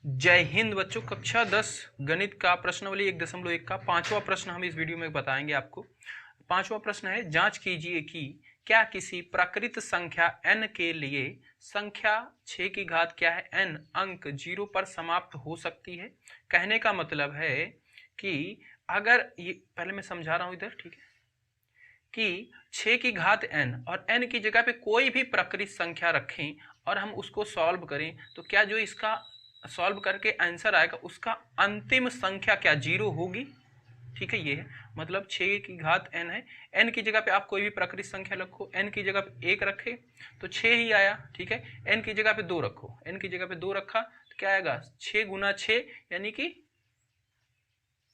जय हिंद बच्चों। कक्षा 10 गणित का प्रश्नावली 1.1 का 5वां प्रश्न हम इस वीडियो में बताएंगे आपको। 5वां प्रश्न है, जांच कीजिए कि क्या किसी प्राकृत संख्या n के लिए संख्या 6 की घात क्या है n अंक 0 पर समाप्त हो सकती है। कहने का मतलब है कि अगर ये पहले मैं समझा रहा हूं इधर, ठीक है, कि 6 की घात n और n की जगह पे कोई भी प्राकृत संख्या रखें और हम उसको सॉल्व करें तो क्या जो इसका सॉल्व करके आंसर आएगा उसका अंतिम संख्या क्या 0 होगी। ठीक है, ये है मतलब 6 की घात n है, n की जगह पे आप कोई भी प्राकृत संख्या रखो, n की जगह पे 1 रखे तो 6 ही आया। ठीक है, n की जगह पे 2 रखो, n की जगह पे 2 रखा तो क्या आएगा 6 गुना 6 यानी कि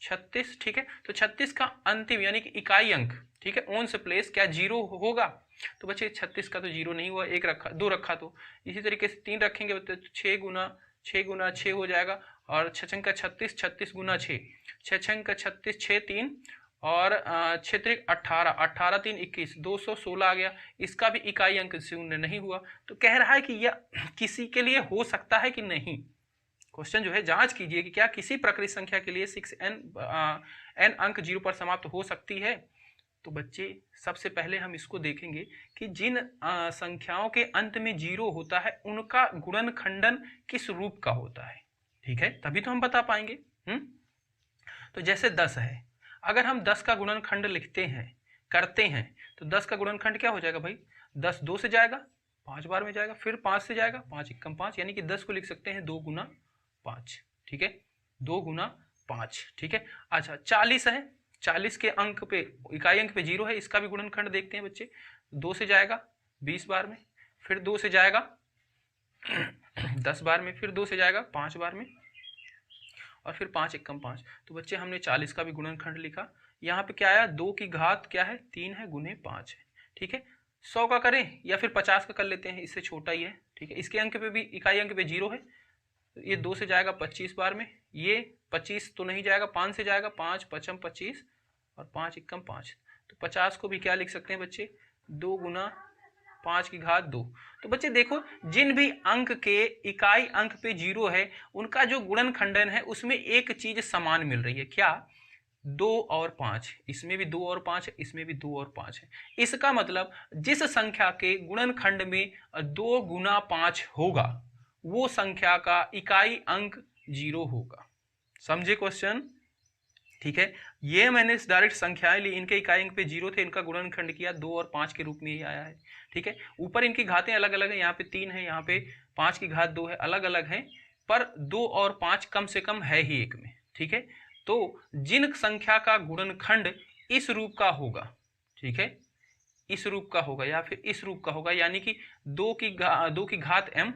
36। ठीक है, तो 36 का अंतिम यानी कि इकाई अंक, ठीक है, ऑन से प्लेस क्या 0 होगा। तो बच्चे 36 का तो 0 नहीं हुआ, 1 रखा 2 रखा तो इसी तरीके से 3 रखेंगे तो 6 गुना 6 हो जाएगा और 6 का 36, 36 गुना 6, 6 का 36, 6 3 और 6 3 18, 18 3 21, 216 आ गया। इसका भी इकाई अंक शून्य नहीं हुआ। तो कह रहा है कि यह किसी के लिए हो सकता है कि नहीं। क्वेश्चन जो है, जांच कीजिए कि क्या किसी प्राकृत संख्या के लिए 6n अंक 0 पर समाप्त हो सकती है। तो बच्चे सबसे पहले हम इसको देखेंगे कि जिन संख्याओं के अंत में 0 होता है उनका गुणनखंडन किस रूप का होता है। ठीक है, तभी तो हम बता पाएंगे। तो जैसे 10 है, अगर हम 10 का गुणनखंड लिखते हैं करते हैं तो 10 का गुणनखंड क्या हो जाएगा भाई, 10 2 से जाएगा 5 बार में जाएगा, फिर 5 से जाएगा 5 एकम 5, यानी कि 10 को लिख सकते हैं 2 गुना 5। ठीक है, 2 गुना 5। ठीक है, अच्छा 40 है, 40 के अंक पे इकाई अंक पे 0 है, इसका भी गुणनखंड देखते हैं बच्चे। 2 से जाएगा 20 बार में, फिर 2 से जाएगा 10 बार में, फिर 2 से जाएगा 5 बार में और फिर 5 एकम 5। तो बच्चे हमने 40 का भी गुणनखंड लिखा। यहाँ पे क्या आया, 2 की घात क्या है 3 है गुने 5 है। ठीक है, 100 का करें या फिर 50 का कर लेते हैं, इससे छोटा ही है। ठीक है, इसके अंक पे भी इकाई अंक पे 0 है, ये 2 से जाएगा 25 बार में, ये 25 तो नहीं जाएगा, 5 से जाएगा 5 पचम 25 और 5 एकम 5। तो 50 को भी क्या लिख सकते हैं बच्चे, 2 गुना 5 की घात 2। तो बच्चे देखो, जिन भी अंक के इकाई अंक पे 0 है उनका जो गुणनखंडन है उसमें एक चीज समान मिल रही है, क्या 2 और 5। इसमें भी 2 और 5 है, इसमें भी 2 और 5 है। इसका मतलब जिस संख्या के गुणनखंड में 2 गुना 5 होगा वो संख्या का इकाई अंक 0 होगा। समझे क्वेश्चन। ठीक है, ये मैंने डायरेक्ट संख्याएं ली, इनके इकाई अंक पे 0 थे, इनका गुणनखंड किया 2 और 5 के रूप में ही आया है। ठीक है, ऊपर इनकी घातें अलग अलग है, यहाँ पे 3 है, यहाँ पे 5 की घात 2 है, अलग अलग है, पर 2 और 5 कम से कम है ही एक में। ठीक है, तो जिन संख्या का गुणनखंड इस रूप का होगा, ठीक है, इस रूप का होगा या फिर इस रूप का होगा, यानी कि 2 की घात m,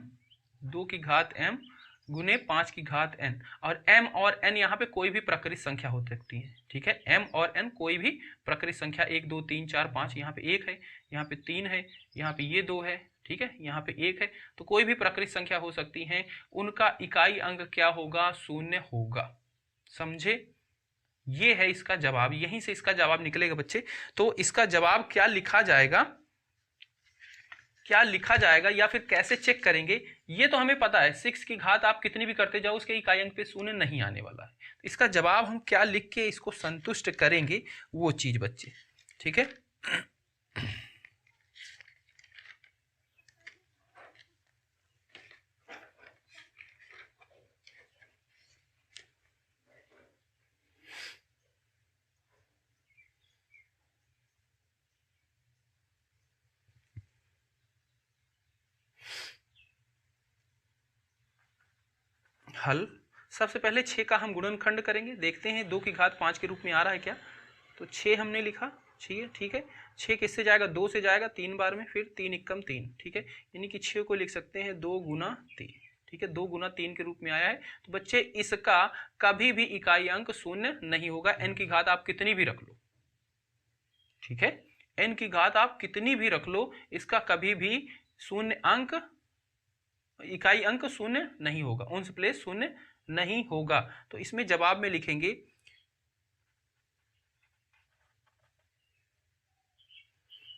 2 की घात m गुने 5 की घात n, और m और n यहाँ पे कोई भी प्राकृत संख्या हो सकती है। ठीक है, m और n कोई भी प्राकृत संख्या, 1 2 3 4 5, यहाँ पे 1 है, यहाँ पे 3 है, यहाँ पे ये 2 है, ठीक है, यहाँ पे 1 है, तो कोई भी प्राकृत संख्या हो सकती है, उनका इकाई अंक क्या होगा, 0 होगा। समझे, ये है इसका जवाब, यहीं से इसका जवाब निकलेगा बच्चे। तो इसका जवाब क्या लिखा जाएगा, क्या लिखा जाएगा या फिर कैसे चेक करेंगे, ये तो हमें पता है, 6 की घात आप कितनी भी करते जाओ उसके इकाई अंक पे 0 नहीं आने वाला है। इसका जवाब हम क्या लिख के इसको संतुष्ट करेंगे वो चीज बच्चे। ठीक है, हल। सबसे पहले 6 का हम गुणनखंड करेंगे, देखते हैं 2 की घात 5 के रूप में आ रहा है क्या। तो 6 हमने लिखा, ठीक है, 6 किससे जाएगा, 2 से जाएगा 3 बार में, फिर 3 एकम 3। ठीक है, यानी कि 6 को लिख सकते हैं 2 गुना 3। ठीक है, 2 गुना 3 के रूप में आया है। तो बच्चे इसका कभी भी इकाई अंक 0 नहीं होगा, n की घात आप कितनी भी रख लो। ठीक है, n की घात आप कितनी भी रख लो, इसका कभी भी 0 अंक, इकाई अंक 0 नहीं होगा, उनस प्लेस 0 नहीं होगा। तो इसमें जवाब में लिखेंगे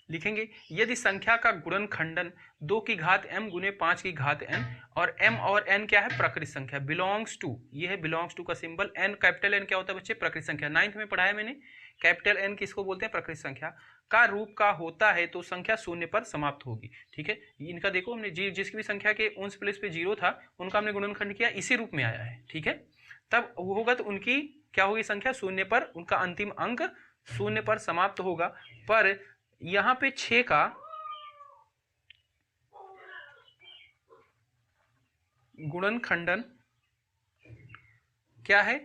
लिखेंगे यदि संख्या का गुणनखंडन 2 की घात m गुने 5 की घात n और m और n क्या है प्रकृत संख्या बिलोंग्स टू, ये है बिलोंग्स टू का सिंबल, n कैपिटल N क्या होता है बच्चे प्रकृत संख्या, 9th में पढ़ाया मैंने, कैपिटल N किसको बोलते हैं प्रकृत संख्या का रूप का होता है तो संख्या शून्य पर समाप्त होगी। ठीक है, इनका देखो हमने जिसकी भी संख्या के उस प्लेस पे 0 था उनका हमने गुणनखंड किया, इसी रूप में आया है। ठीक है, तब वो होगा तो उनकी क्या होगी संख्या शून्य पर, उनका अंतिम अंक शून्य पर समाप्त होगा। पर यहां पे 6 का गुणनखंडन क्या है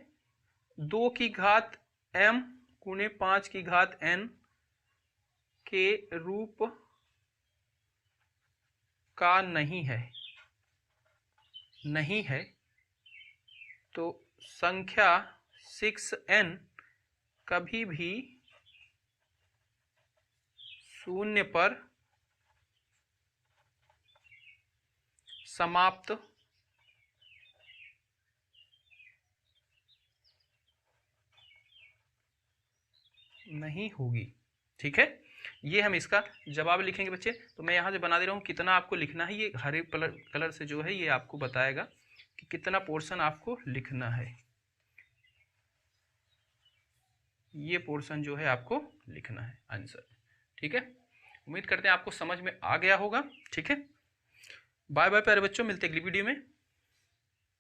2 की घात m गुने 5 की घात n के रूप का नहीं है, नहीं है तो संख्या 6n कभी भी शून्य पर समाप्त नहीं होगी। ठीक है, ये हम इसका जवाब लिखेंगे बच्चे। तो मैं यहां से बना दे रहा हूं कितना आपको लिखना है, ये हरे कलर से जो है ये आपको बताएगा कि कितना पोर्शन आपको लिखना है, ये पोर्शन जो है आपको लिखना है आंसर। ठीक है, उम्मीद करते हैं आपको समझ में आ गया होगा। ठीक है, बाय बाय प्यारे बच्चों, मिलते हैं अगली वीडियो में।